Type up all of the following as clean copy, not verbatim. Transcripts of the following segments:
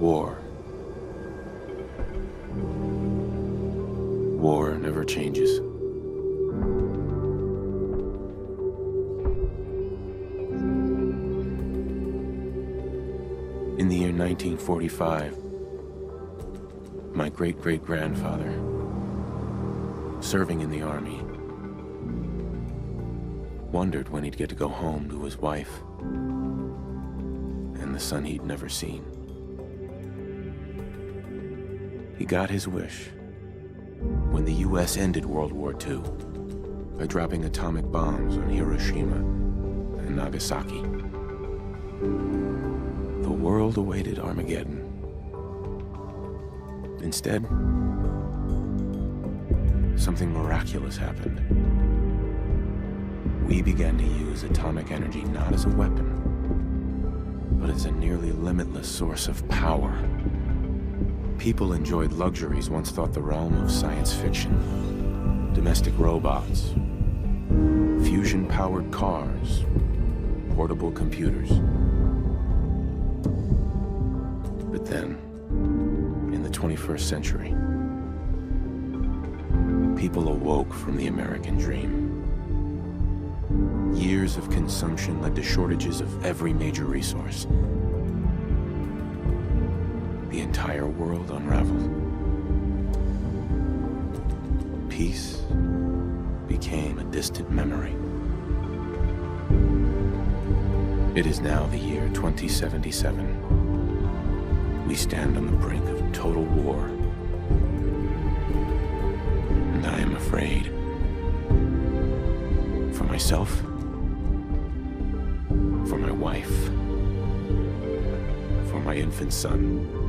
War. War never changes. In the year 1945, my great-great-grandfather, serving in the army, wondered when he'd get to go home to his wife and the son he'd never seen. He got his wish when the U.S. ended World War II by dropping atomic bombs on Hiroshima and Nagasaki. The world awaited Armageddon. Instead, something miraculous happened. We began to use atomic energy not as a weapon, but as a nearly limitless source of power. People enjoyed luxuries once thought the realm of science fiction. Domestic robots, fusion-powered cars, portable computers. But then, in the 21st century, people awoke from the American dream. Years of consumption led to shortages of every major resource. The entire world unraveled. Peace became a distant memory. It is now the year 2077. We stand on the brink of total war. And I am afraid. For myself, for my wife, for my infant son.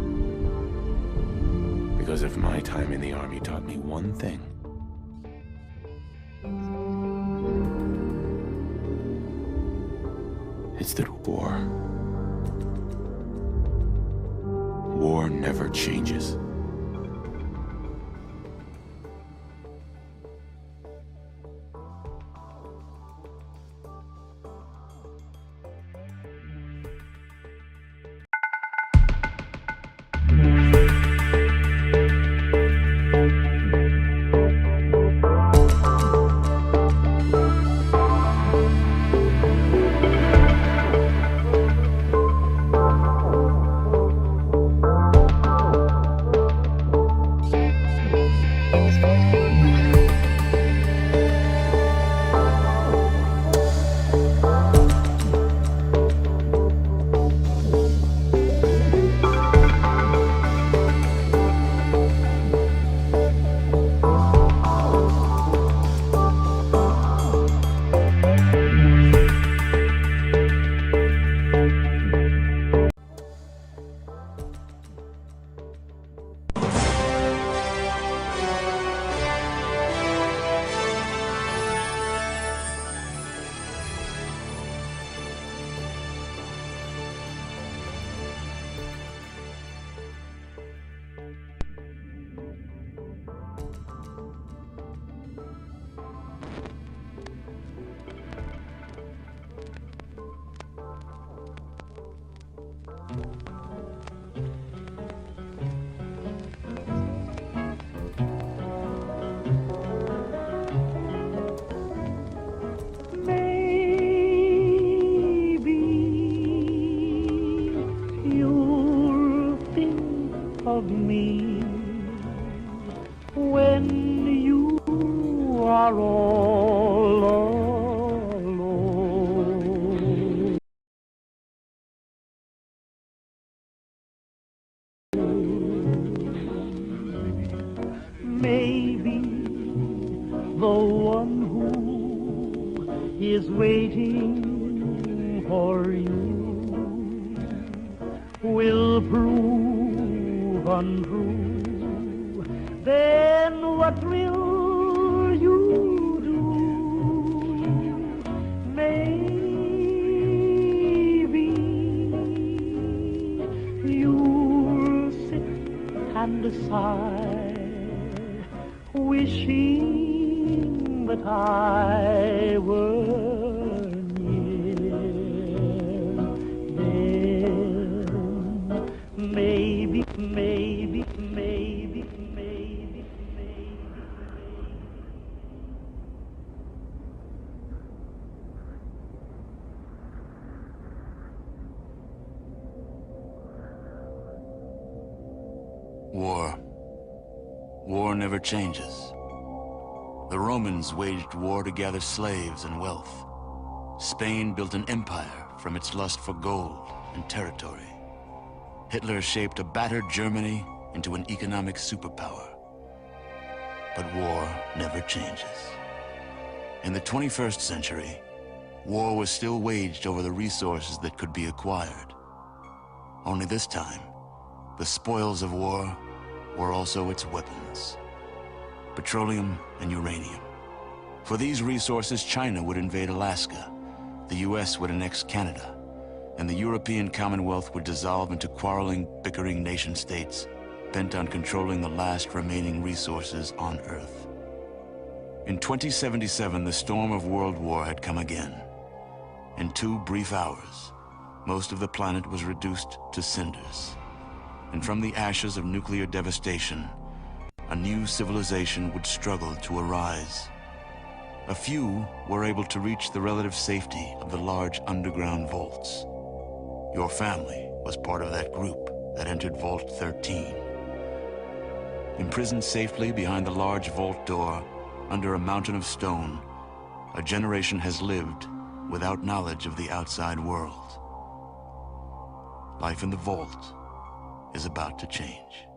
Because if my time in the army taught me one thing, it's that war never changes. Of me when you are all alone. Maybe the one who is waiting for you will prove untrue, then what will you do? Maybe you'll sit and sigh, wishing that I were near. Then maybe War. War never changes. The Romans waged war to gather slaves and wealth. Spain built an empire from its lust for gold and territory. Hitler shaped a battered Germany into an economic superpower. But war never changes. In the 21st century, war was still waged over the resources that could be acquired. Only this time, the spoils of war were also its weapons: petroleum and uranium. For these resources, China would invade Alaska, the US would annex Canada, and the European Commonwealth would dissolve into quarreling, bickering nation-states bent on controlling the last remaining resources on Earth. In 2077, the storm of World War had come again. In 2 brief hours, most of the planet was reduced to cinders. And from the ashes of nuclear devastation, a new civilization would struggle to arise. A few were able to reach the relative safety of the large underground vaults. Your family was part of that group that entered Vault 13. Imprisoned safely behind the large vault door, under a mountain of stone, a generation has lived without knowledge of the outside world. Life in the vault is about to change.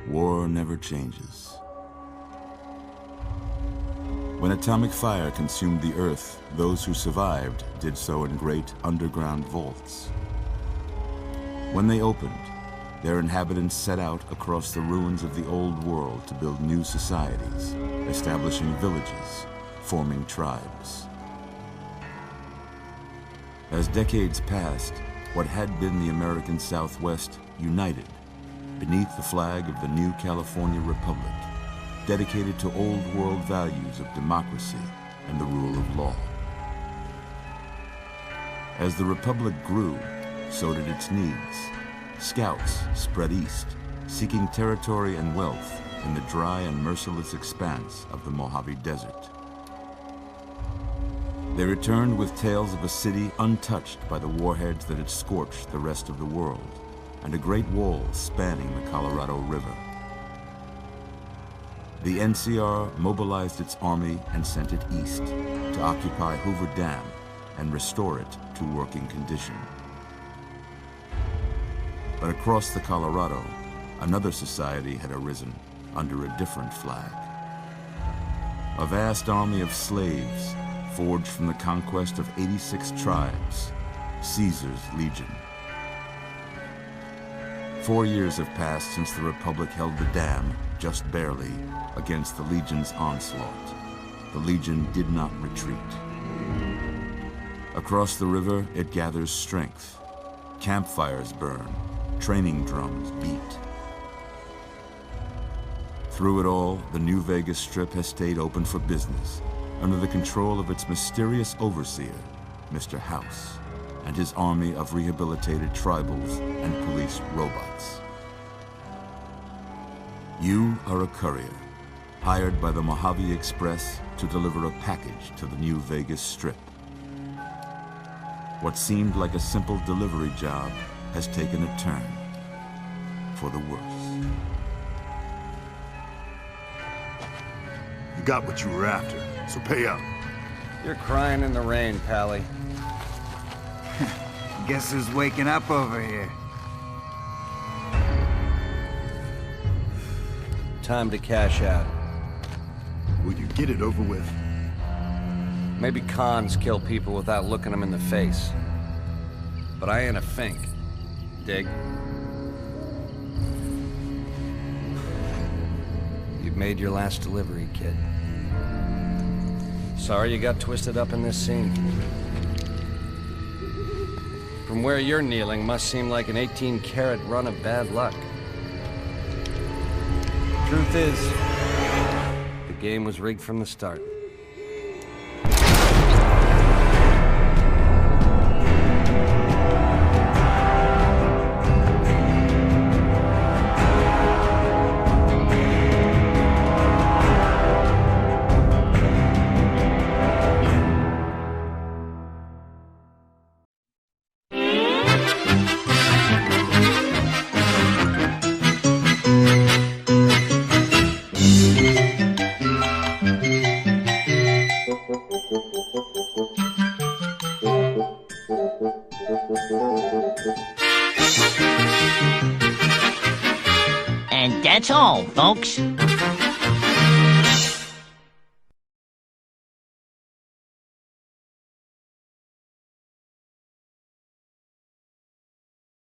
War never changes. When atomic fire consumed the Earth, those who survived did so in great underground vaults. When they opened, their inhabitants set out across the ruins of the old world to build new societies, establishing villages, forming tribes. As decades passed, what had been the American Southwest united beneath the flag of the new California Republic, dedicated to old world values of democracy and the rule of law. As the Republic grew, so did its needs. Scouts spread east, seeking territory and wealth in the dry and merciless expanse of the Mojave Desert. They returned with tales of a city untouched by the warheads that had scorched the rest of the world, and a great wall spanning the Colorado River. the NCR mobilized its army and sent it east to occupy Hoover Dam and restore it to working condition. But across the Colorado, another society had arisen under a different flag. A vast army of slaves forged from the conquest of 86 tribes, Caesar's Legion. 4 years have passed since the Republic held the dam, just barely, against the Legion's onslaught. The Legion did not retreat. Across the river, it gathers strength. Campfires burn, training drums beat. Through it all, the New Vegas Strip has stayed open for business, under the control of its mysterious overseer, Mr. House, and his army of rehabilitated tribals and police robots. You are a courier, hired by the Mojave Express to deliver a package to the New Vegas Strip. What seemed like a simple delivery job has taken a turn for the worse. You got what you were after, so pay up. You're crying in the rain, Pally. Guess who's waking up over here? Time to cash out. Will you get it over with? Maybe cons kill people without looking them in the face. But I ain't a fink. Dig? You've made your last delivery, kid. Sorry you got twisted up in this scene. From where you're kneeling must seem like an 18-carat run of bad luck. Truth is, the game was rigged from the start. And that's all, folks.